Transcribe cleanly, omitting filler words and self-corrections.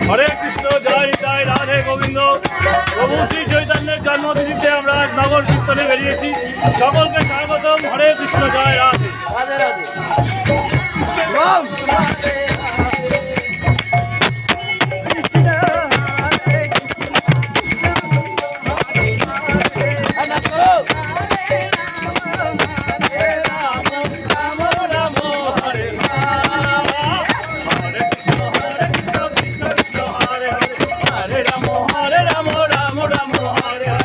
হরে কৃষ্ণ, জয় জয় রাধে গোবিন্দ। প্রভু শ্রী চৈতন্যের জন্মতিথিতে আমরা নগর কীর্তনে বেরিয়েছি। সকলকে স্বাগতম। হরে কৃষ্ণ, জয় Radhe Radhe Radhe. Hare Ramo, Hare Ramo, Ramo Ramo, Hare Hare.